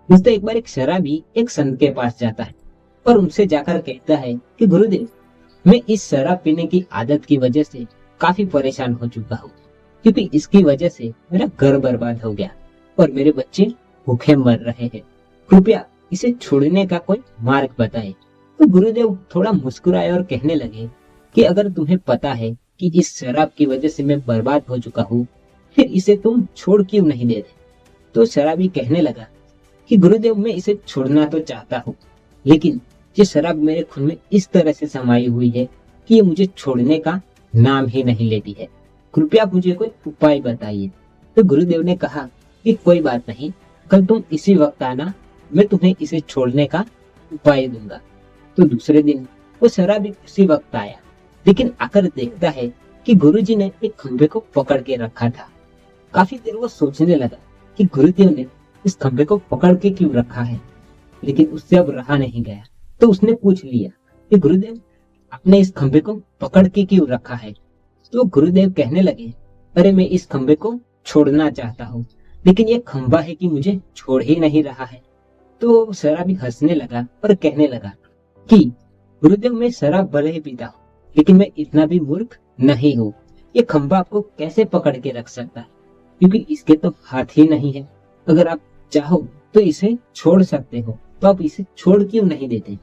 दोस्तों एक बार एक शराबी एक संत के पास जाता है और उनसे जाकर कहता है कि गुरुदेव, मैं इस शराब पीने की आदत की वजह से काफी परेशान हो चुका हूँ, क्योंकि इसकी वजह से मेरा घर बर्बाद हो गया और मेरे बच्चे भूखे मर रहे हैं। कृपया इसे छोड़ने का कोई मार्ग बताएं। तो गुरुदेव थोड़ा मुस्कुराए और कहने लगे कि अगर तुम्हें पता है कि इस शराब की वजह से मैं बर्बाद हो चुका हूँ, फिर इसे तुम छोड़ क्यों नहीं देते? तो शराबी कहने लगा कि गुरुदेव, मैं इसे छोड़ना तो चाहता हूँ, लेकिन ये शराब मेरे खून में इस तरह से समाई हुई है कि ये मुझे छोड़ने का नाम ही नहीं लेती है। कृपया मुझे कोई उपाय बताइए। तो गुरुदेव ने कहा कि कोई बात नहीं, कल तुम इसी वक्त आना, मैं तुम्हें इसे छोड़ने का उपाय दूंगा। तो दूसरे दिन वो शराबी उसी वक्त आया, लेकिन आकर देखता है कि गुरुजी ने एक खंभे को पकड़ के रखा था। काफी देर वो सोचने लगा कि गुरुदेव ने इस खंभे को पकड़ के क्यों रखा है, लेकिन उससे अब रहा नहीं गया। तो उसने पूछ लिया कि गुरुदेव, आपने इस खंभे को पकड़ के क्यों रखा है? तो गुरुदेव कहने लगे, अरे मैं इस खंभे को छोड़ना चाहता हूँ, लेकिन ये खंभा है कि मुझे छोड़ ही नहीं रहा है। तो शराबी हंसने लगा और कहने लगा कि गुरुदेव, मैं शराब भले ही पीता हूँ, लेकिन मैं इतना भी मूर्ख नहीं हूँ। ये खंभा आपको कैसे पकड़ के रख सकता है, क्योंकि इसके तो हाथ ही नहीं है। अगर आप चाहो तो इसे छोड़ सकते हो, तो आप इसे छोड़ क्यों नहीं देते?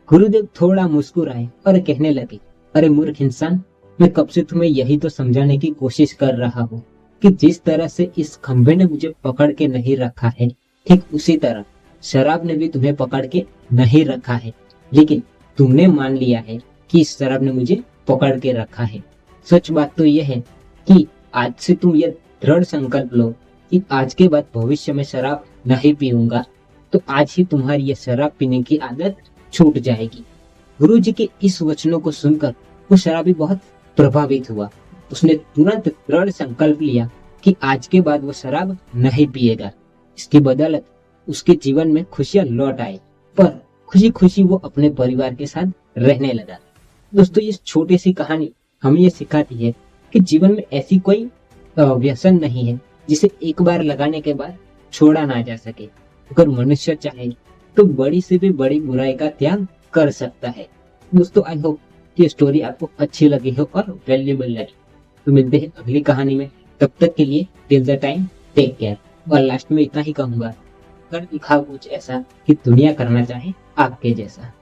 गुरुदेव थोड़ा मुस्कुराए और कहने लगे, अरे मूर्ख इंसान, मैं कब से तुम्हें यही तो समझाने की कोशिश कर रहा हूँ कि जिस तरह से इस खंभे ने मुझे पकड़ के नहीं रखा है, ठीक उसी तरह शराब ने भी तुम्हें पकड़ के नहीं रखा है, लेकिन तुमने मान लिया है कि इस शराब ने मुझे पकड़ के रखा है। सच बात तो यह है कि आज से तुम यह दृढ़ संकल्प लो कि आज के बाद भविष्य में शराब नहीं पीऊंगा, तो आज ही तुम्हारी यह शराब पीने की आदत छूट जाएगी। गुरुजी के इस वचनों को सुनकर वो शराबी बहुत प्रभावित हुआ। उसने तुरंत दृढ़ संकल्प लिया कि आज के बाद वो शराब नहीं पिएगा। इसकी बदौलत उसके जीवन में खुशियां लौट आई, पर खुशी खुशी वो अपने परिवार के साथ रहने लगा। दोस्तों, ये छोटी सी कहानी हमें ये सिखाती है कि जीवन में ऐसी कोई व्यसन नहीं है जिसे एक बार लगाने के बाद छोड़ा ना जा सके। अगर मनुष्य चाहे तो बड़ी से भी बड़ी बुराई का त्याग कर सकता है। दोस्तों, आई होप ये स्टोरी आपको अच्छी लगी हो और वैल्यूएबल लगी। तो मिलते हैं अगली कहानी में, तब तक के लिए till the time take care. और लास्ट में इतना ही कहूंगा, कर दिखाओ कुछ ऐसा कि दुनिया करना चाहे आपके जैसा।